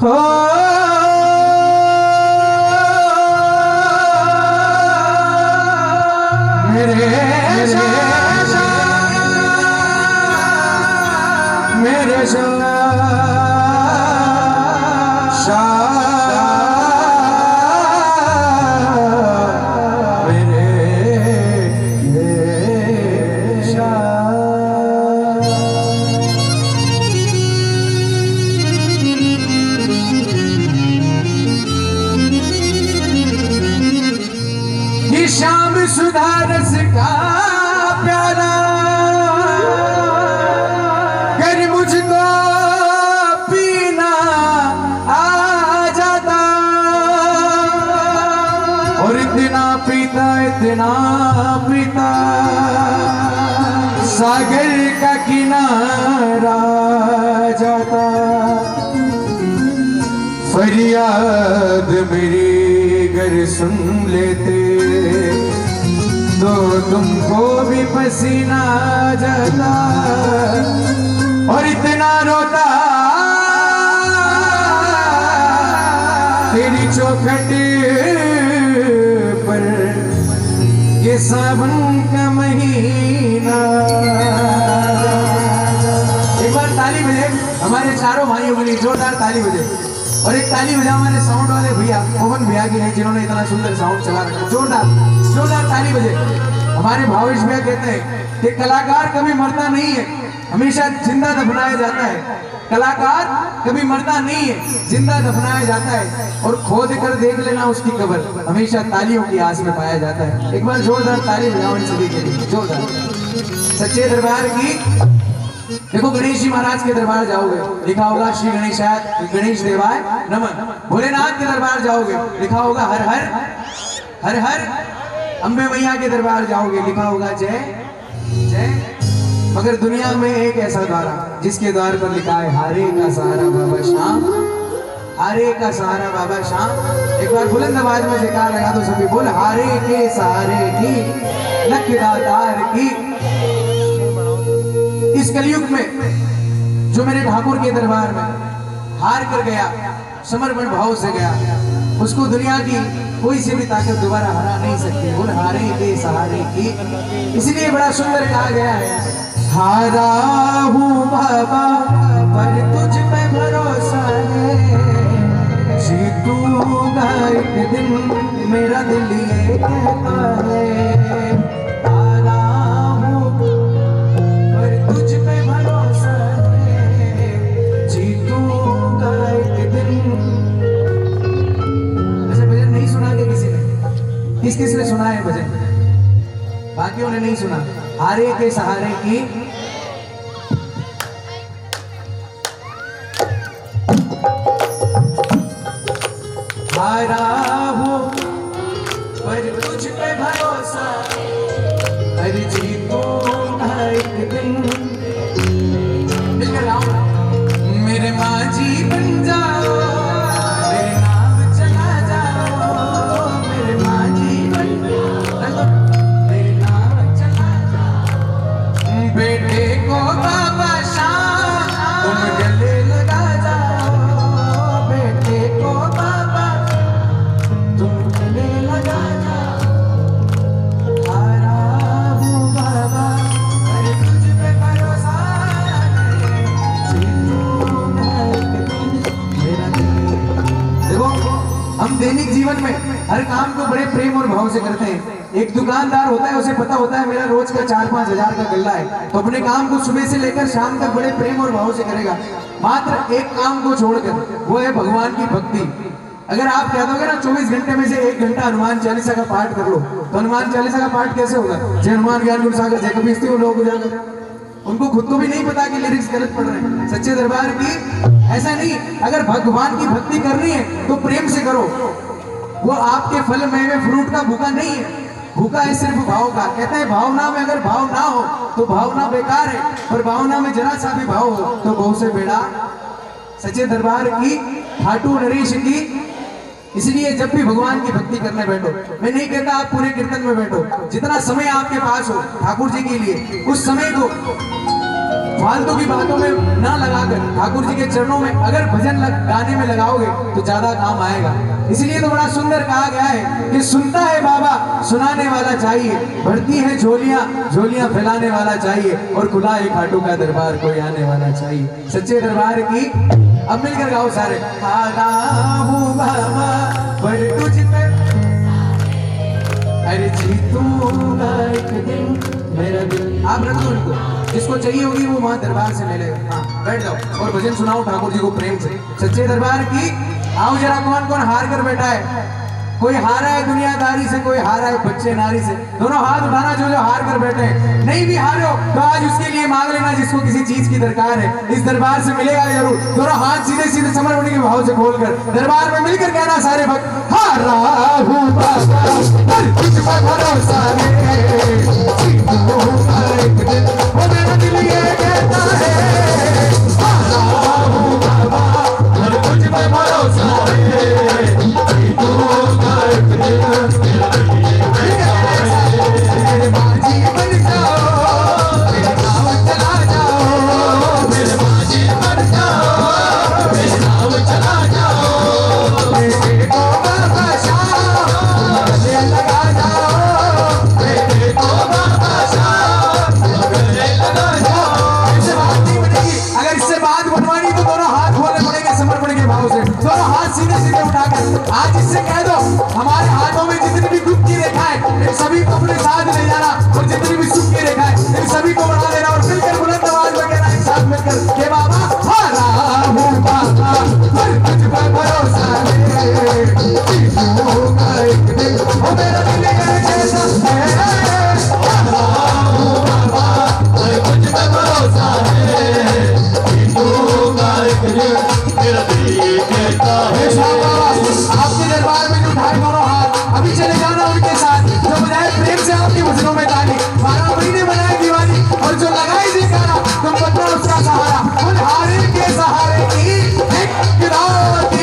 हो मेरे मेरे शाम सुधारस का प्याला कर मुझको पीना आ जाता और इतना पीता सागर का किनारा जाता। फरियाद मेरी घर सुन लेते तो तुमको भी पसीना आ जाता और इतना रोता तेरी चौखट पर ये सावन का महीना। एक बार ताली बजे हमारे चारों भाइयों के लिए जोरदार ताली बजे और एक ताली बजा हमारे साउंड वाले भैया मोहन भैया की है जिन्होंने इतना सुंदर साउंड चला रखा। जोरदार ताली बजे। हमारे भावेश भैया कहते हैं कि कलाकार कभी मरता नहीं है, हमेशा जिंदा दफनाया जाता है। कलाकार कभी मरता नहीं है, जिंदा दफनाया जाता है और खोद कर देख लेना उसकी कब्र हमेशा तालियों की आस में पाया जाता है। एक बार जोरदार ताली बजाओ इन सभी के लिए। जोरदार। सच्चे दरबार की देखो गणेश जी महाराज के दरबार जाओगे लिखा होगा श्री गणेश देवाय नमः। भोलेनाथ के दरबार जाओगे लिखा होगा हर हर हर हर। अम्बे मैया के दरबार जाओगे लिखा होगा जय जय। मगर दुनिया में एक ऐसा द्वार जिसके द्वार पर लिखा है हारे का सहारा बाबा श्याम, हारे का सहारा बाबा श्याम। एक बार बुलंद आवाज में जयकार लगा दो सभी, बोल हारे के सहारे की लख दातार की। इस कलयुग में जो मेरे ठाकुर के दरबार में हार कर गया, समर्पण भाव से गया, उसको दुनिया की कोई सी भी ताकत दोबारा हरा नहीं सकती। बोल हारे के सहारे की। इसलिए बड़ा सुंदर कहा गया है हारा हूँ बाबा पर तुझ पे भरोसा है, जीतूंगा एक दिन मेरा दिल ये कहता है। हारा हूँ पर तुझ पे भरोसा है, जीतूंगा एक दिन। ऐसे भजन नहीं सुना क्या किसी ने? किस ने सुना है भजन? बाकियों ने नहीं सुना। हारे के सहारे की हारा हूँ पर तुझ पे भरोसा, हर जीतूंगा एक दिन। मिलकर गाओ मेरे माँ जी बन जाओ, मेरे नाम चला जाओ, मेरे माँ जी बन जाओ, मेरे नाम चला जाओ। बेटे को बाबा श्याम तुम गले लगा जाओ, बेटे को बाबा तुम गले लगा जाओ। हारा हूँ बाबा पर तुझ पे भरोसा है, जीतूंगा एक दिन मेरा दिल। देखो हम दैनिक जीवन में हर काम को बड़े प्रेम और भाव से करते हैं। एक दुकानदार होता है, उसे पता होता है मेरा रोज का 4-5 हजार का गल्ला है, तो अपने काम को सुबह से लेकर शाम तक बड़े प्रेम और भाव से करेगा। मात्र एक काम को छोड़कर, वो है भगवान की भक्ति। अगर आप कह दोगे ना 24 घंटे में से 1 घंटा हनुमान चालीसा का पाठ कर लो, तो हनुमान चालीसा का पाठ कैसे होगा? जय हनुमान ज्ञान गुण सागर जय कपीस तिहुँ लोक उजागर। उनको खुद को भी नहीं पता कि लिरिक्स गलत पढ़ रहे हैं। सच्चे दरबार की ऐसा नहीं, अगर भगवान की भक्ति करनी है तो प्रेम से करो। वो आपके फल मेवे फ्रूट का भूखा नहीं है, भूखा है सिर्फ भाव का। कहते हैं भावना में अगर भाव ना हो तो भावना बेकार है, पर भावना में जरा सा भी भाव हो तो बहु से बेड़ा। सच्चे दरबार की ठाटू नरेश की। इसलिए जब भी भगवान की भक्ति करने बैठो, मैं नहीं कहता आप पूरे कीर्तन में बैठो, जितना समय आपके पास हो ठाकुर जी के लिए, उस समय को फालतू की बातों में ना लगाकर ठाकुर जी के चरणों में अगर भजन गाने में लगाओगे तो ज्यादा काम आएगा। इसलिए तो बड़ा सुंदर कहा गया है कि सुनता है बाबा सुनाने वाला चाहिए, भरती है झोलियां झोलियां फैलाने वाला चाहिए, और खुला है खाटू का दरबार कोई आने वाला चाहिए। सच्चे दरबार की अब मिलकर गाओ सारे। आदा हूँ बाबा पर तुझ पे अरे जीतूंगा एक दिन मेरा दिल। आप रख दो उनको, जिसको चाहिए होगी वो वहां दरबार से ले लेगा। हाँ बैठ जाओ और भजन सुनाओ ठाकुर जी को प्रेम से। सच्चे दरबार की आओ जरा। कौन कौन हार कर बैठा है? कोई हारा है दुनियादारी से, कोई हारा है बच्चे नारी से। दोनों हाथ उठाना जो जो हार कर बैठे हैं। नहीं भी हारे हो तो आज उसके लिए मांग लेना जिसको किसी चीज की दरकार है। इस दरबार से मिलेगा जरूर। दोनों हाथ सीधे सीधे समर्पण के भाव से खोलकर दरबार में मिलकर कहना सारे भक्त, हारा हूं बाबा पर तुझ पर भरोसा है, जीतूंगा एक दिन वो मेरा दिल ये कहता है। हारा हूं बाबा पर तुझ पर भरोसा है, जीतूंगा एक दिन मेरा दिल ये कहता है। मेरे बाजी बन जाओ, मेरे नाव चला जाओ, मेरे बाजी बन जाओ, मेरे नाव चला जाओ, मेरे को बाबा शाह गले लगा जाओ, मेरे को बाबा शाह गले लगा जाओ। इससे बात नहीं बनेगी। अगर इससे बात बनवानी तो दोनों हाथ खोलने पड़ेंगे समर्पण के भाव से। दोनों हाथ सीधे सीधे उठाकर आज इससे कह दो हमारे हाथों में जितनी भी दुख की रेखा है इन सभी को अपने साथ ले जाना, और जितनी भी सुख की रेखा है इन सभी को बढ़ा देना, और मिलकर बुलंद आवाज में कहना एक साथ मिलकर के बाबा हारा हूं बाबा पर तुझ पर भरोसा है, जीतूंगा एक दिन वो मेरा दिल ये कहता है। हारा हूं बाबा पर तुझ पर भरोसा है, जीतूंगा एक दिन मेरा दिल ये कहता है। आपके दरबार में जो उठाए दोनों हाथ अभी चले जाना उनके साथ, जो बजाए प्रेम से आपके भजनों में ताली। 12 महीने बनाए दिवाली और जो लगाई थी गाना तुम बदलो उसका सहारा, उन हारे के सहारे की एक राती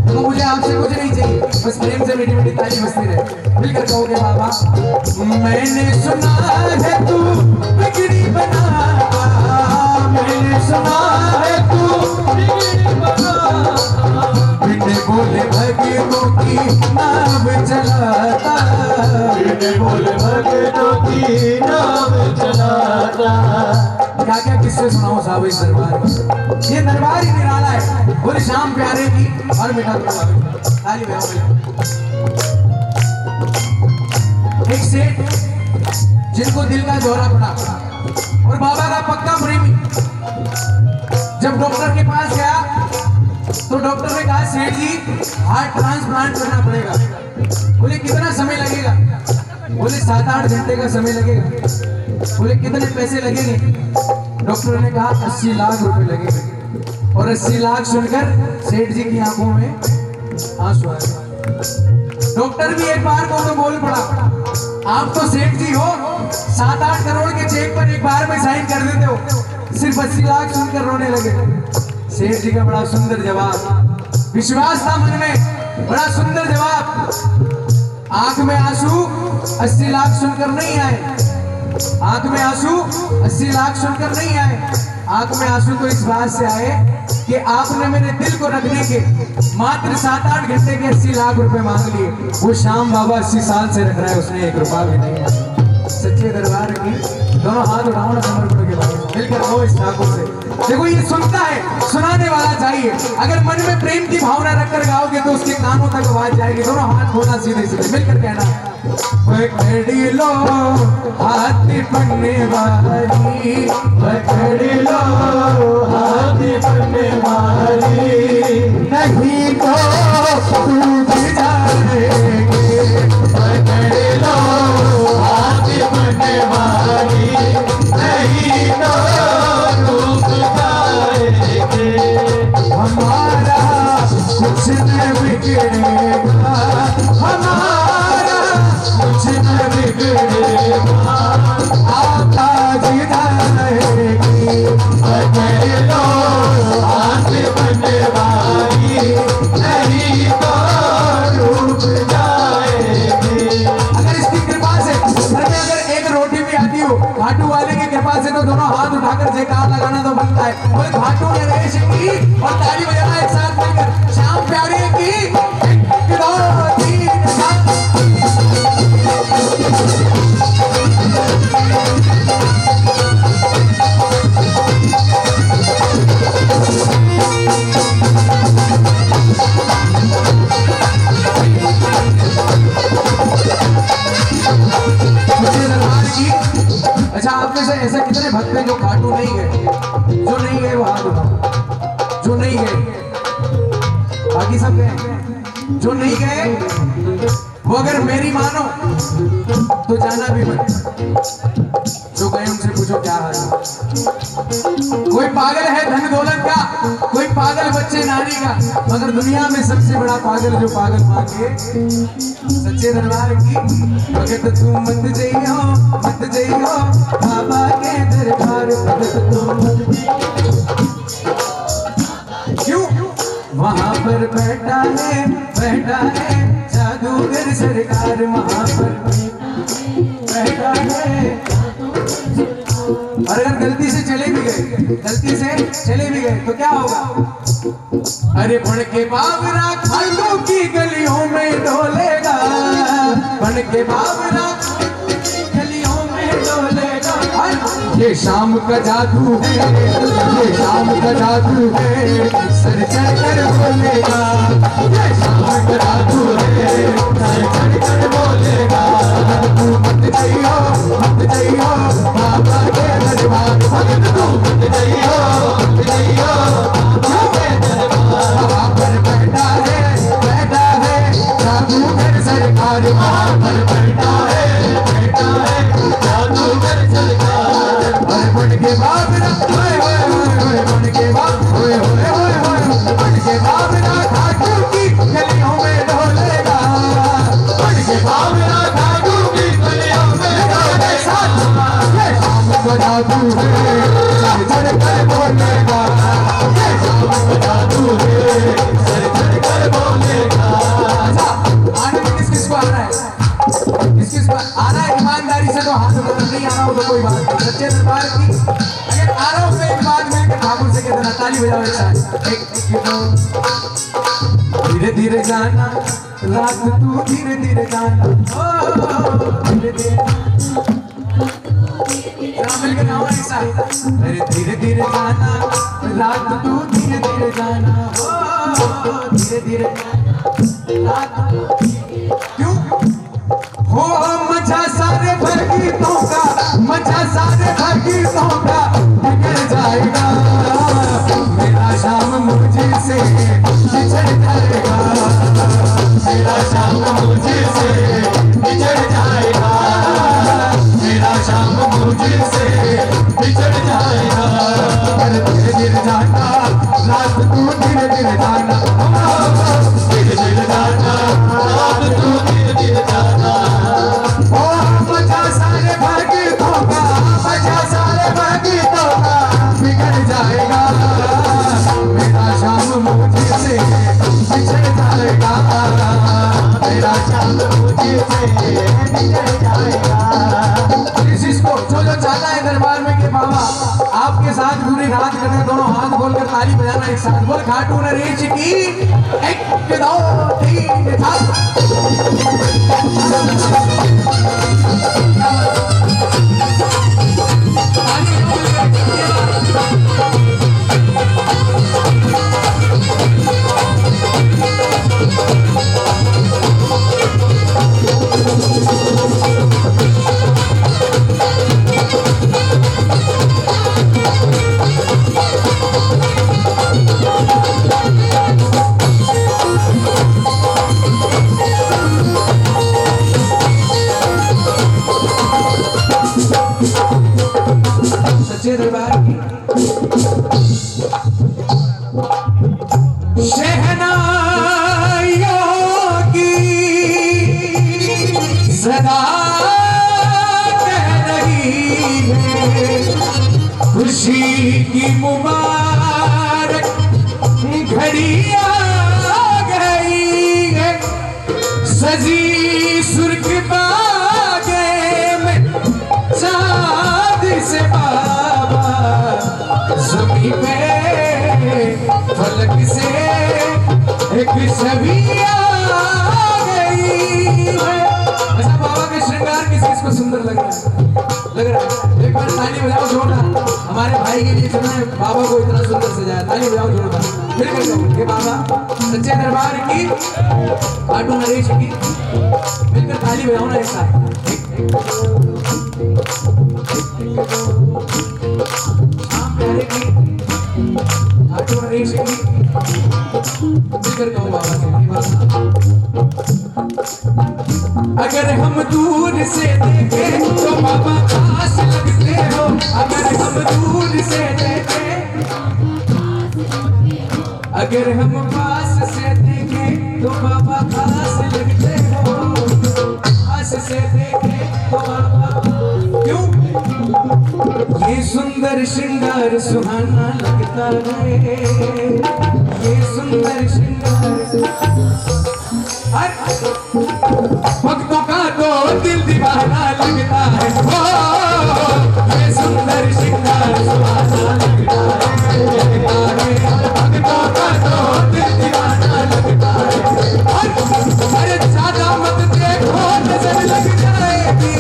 तो मुझे आपसे कुछ नहीं चाहिए, बस प्रेम से मीठी मीठी ताली बजती रहे। मिलकर कहोगे बाबा, मैंने सुना है तू बिगड़ी बनाता, मैंने सुना है तू बिगड़ी बनाता, बिन बोले भगतों की नाव चलाता, बिन बोले भगतों की नाव चलाता। क्या क्या किससे सुनाओ साहब इस दरबार में। ये दरबार ही निराला है। बोले शाम प्यारे की और मिठा ताली बजाओ। एक सेठ जिनको दिल का दौरा पड़ा और बाबा का पक्का प्रेमी जब डॉक्टर के पास गया तो डॉक्टर ने कहा सेठ जी हार्ट ट्रांसप्लांट करना पड़ेगा। बोले कितना समय लगेगा? बोले 7-8 घंटे का समय लगेगा। बोले कितने पैसे लगेंगे? डॉक्टर ने कहा 80 लाख रुपए लगेंगे। और 80 लाख सुनकर सेठ जी की आंखों में आंसू आ गए। डॉक्टर भी एक बार को तो बोल पड़ा, आप तो सेठ जी हो, 7-8 करोड़ के चेक पर एक बार में साइन कर देते हो, सिर्फ 80 लाख सुनकर रोने लगे। सेठ जी का बड़ा सुंदर जवाब, विश्वास था मन में, बड़ा सुंदर जवाब। आंख में आंसू 80 लाख सुनकर नहीं आए, आंख में आंसू 80 लाख सुनकर नहीं आए। आंख में आंसू तो इस बात से आए कि आपने मेरे दिल को रखने के मात्र 7-8 घंटे के 80 लाख रुपए मांग लिए। वो शाम बाबा 80 साल से रख रहा है, उसने 1 रुपया भी नहीं मांगा। सच्चे दरबार की दोनों हाथ उठाओ ना समर्पण के बाद मिलकर आओ इस ठाकुर से। देखो ये सुनता है, सुनाने वाला चाहिए। अगर मन में प्रेम की भावना रखकर गाओगे तो उसके कानों तक आवाज जाएगी। दोनों हाथ खोलना सीधे सीधे मिलकर कहना, पकड़ लो हाथ बनने वाली, पकड़ लो हाथ बनने वाली, नहीं तो टूट जाएंगे। पकड़ लो हाथ बनने वाली, नहीं तो टूट जाएंगे। हमारा कुछ न बिगड़ेगा, हमारा कुछ न बिगड़ेगा, आपका जिधर रहेगी। पकड़ लो हाथ बनने वाली, नहीं तो डूब जाएगी। अगर इसकी कृपा से घर में अगर एक रोटी भी आती हो घाटू वाले की कृपा से, तो दोनों हाथ उठाकर जयकार लगाना तो बनता है। बोले घाटू नरेश की, और ताली बजाना एक साथ मिलकर श्याम प्यारे की। एक दो तीन चार। अच्छा, आप में से ऐसे कितने भक्त हैं जो खाटू नहीं गए? जो नहीं गए वो हाथ उठाओ। जो नहीं गए, बाकी सब गए। जो नहीं गए वो अगर मेरी मानो तो जाना भी मत। जो गए उनसे पूछो क्या हाल है। कोई पागल है धन दौलत का, कोई पागल बच्चे नारी का, मगर दुनिया में सबसे बड़ा पागल जो पागल मांगे सच्चे दरबार की। भगत तू मत जइयो, मत जइयो बाबा के दरबार, भगत तू मत जइयो। क्यों? वहाँ पर बैठा है जादूगर सरकार, वहाँ पर बैठा है। और अगर गलती से चले भी गए तो क्या होगा? अरे बन के बाबरा खाटू की गलियों में डोलेगा, बन के बाबरा गलियों में डोलेगा। ये शाम का जादू है, ये शाम का जादू है, सर चढ़ कर बोलेगा। ये शाम का जादू है, सर चढ़ कर बोलेगा। तू मत जइयो बाबा के दरबार, भगत तू मत जइयो बाबा के दरबार। वहाँ पर बैठा है जादूगर सरकार, वहाँ पर बैठा है जादूगर सरकार। और बन के बाबरा बन के बन के बाबरा खाटू की गलियों में डोलेगा, बन के बाबरा खाटू की गलियों में डोलेगा। ये शाम का जादू है, सर चढ़ कर बोलेगा। ये शाम का जादू है, सर चढ़ कर बोलेगा। अच्छा, आने में किस किस को आ रहा है? किस आ रहा है ईमानदारी से तो हाथ उठाना, नहीं आ रहा हो तो कोई बात नहीं। सच्चे दरबार की अगर आ रहा हो तो एक बात में ठाकुर से कहते ना, ताली बजाओ एक साथ। धीरे धीरे जाना रात तू, धीरे धीरे जाना, धीरे धीरे मिलकर गाओ एक साथ। अरे धीरे धीरे जाना रात तू, धीरे धीरे जाना, धीरे धीरे रात। क्यों हो मजा सारे भगीतों का, मजा सारे भगीतों का बिगड़ जाएगा। मेरा शाम मुझे से बिछड़ जाएगा, मेरा शाम मुझे से बिछड़ जाएगा, मेरा शाम मुझे से बिछड़ जाएगा। धीरे धीरे जाना रात तू, धीरे धीरे जाना, धीरे धीरे जाना रात तू, धीरे धीरे जाना। ओ मजा सारे भगीतों का, मजा सारे भगीतों का बिगड़ जाएगा। मेरा शाम मुझे से बिछड़ जाएगा, मेरा शाम मुझे से बिछड़ जाएगा। इसको जो चाहता है दरबार में कि बाबा आपके साथ पूरी रात करने, दोनों हाथ बोलकर ताली बजाना एक साथ। बोल खाटू नरेश की। एक दो तीन था। सच्चे दरबार की शहनाइयों की सदा कह रही है खुशी की मुबारक घड़ी आ गई है सजी सुर्ख बागे में चाँद से बाबा ज़मीं पे फलक से एक छवि आ गई है। अच्छा बाबा का श्रृंगार किस किस को सुंदर लग रहा है? एक बार ताली बजाओ जोरदार हमारे भाई के लिए सुना है बाबा को इतना सुंदर सजाया। ताली बजाओ जोरदार फिर ये बाबा सच्चे दरबार की आटू नरेश की मिलकर ताली बजाओ ना एक साथ। शाम प्यारे की आटू नरेश की मिलकर कहो बाबा से अगर हम दूर से देखें तो बाबा पास लगते हो अगर हम दूर से देखें अगर हम पास से देखें तो बाबा पास लगते हो पास से देखें तो बाबा क्यों ये सुंदर श्रृंगार सुहाना लगता है ये सुंदर श्रृंगार भक्तों का तो दिल दीवाना लगता है ओ ये सुंदर श्रृंगार सुहाना लगता है भक्तों का तो दिल दीवाना लगता है अरे ज्यादा मत देखो नजर लग जाएगी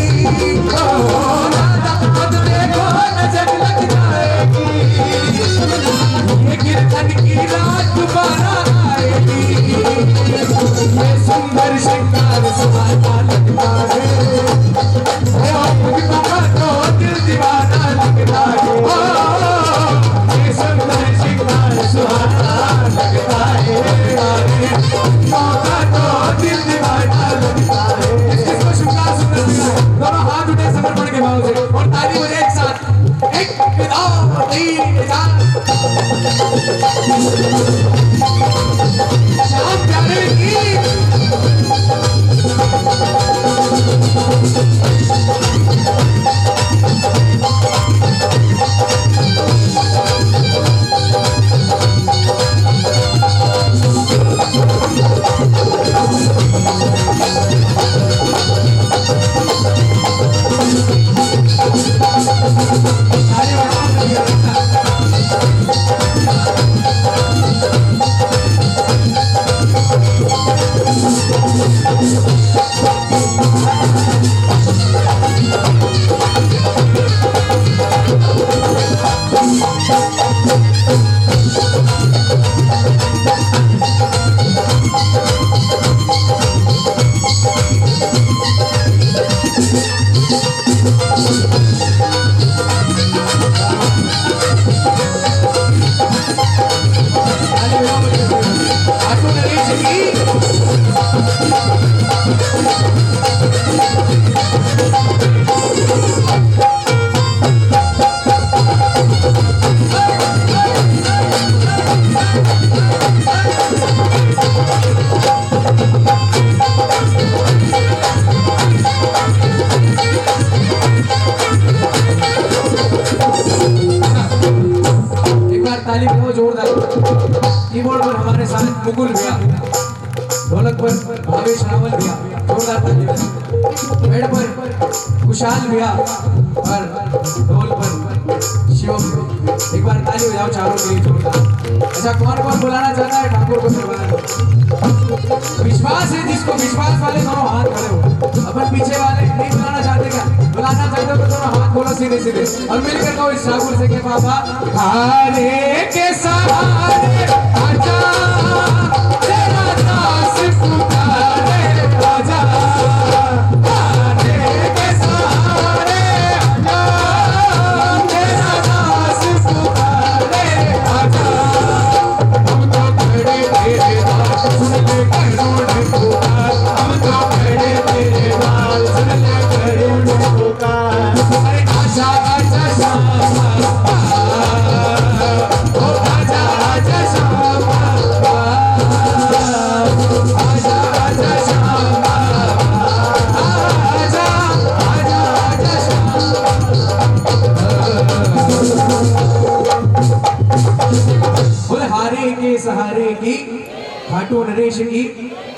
ज्यादा मत देखो नजर लग जाएगी ये कीर्तन की रात दोबारा आएगी ये सुंदर श्रृंगार सुहाना लगता है भक्तों का तो दिल दीवाना लगता है ये सुंदर श्रृंगार सुहाना लगता है भक्तों का तो दिल दीवाना लगता है। इसको श्रृंगार सुंदर लग रहा है दोनों हाथ उठे समर्पण के भाव से और ताली बजे एक साथ एक दो तीन चार शाम प्यारे की कीबोर्ड पर हमारे साथ मुकुल भैया, ढोलक पर भावेश रावल भैया, जोरदार तालियां। बेड़ पर कुशाल भैया और ढोल पर शिवम। एक बार ताली बजाओ चारों के लिए जोरदार। अच्छा कौन कौन बुलाना चाहता है ठाकुर को दरबार? विश्वास है जिसको, विश्वास वाले दोनों हाथ खड़े हो। अपन पीछे वाले नहीं बुलाना चाहते क्या? बुलाना चाहते हो तो दोनों हाथ खोलो सीधे सीधे और मिलकर कहो इस ठाकुर से के बाबा हारे के सहारे आजा तेरा दास पुकारे आजा हारे के सहारे आजा तेरा दास पुकारे आजा हम तो खड़े तेरे दास सुन ले करुण पुकार हम तो खड़े तेरे दास सुन ले करुण पुकार अरे आजा आजा श्यामा की, खाटू नरेश की।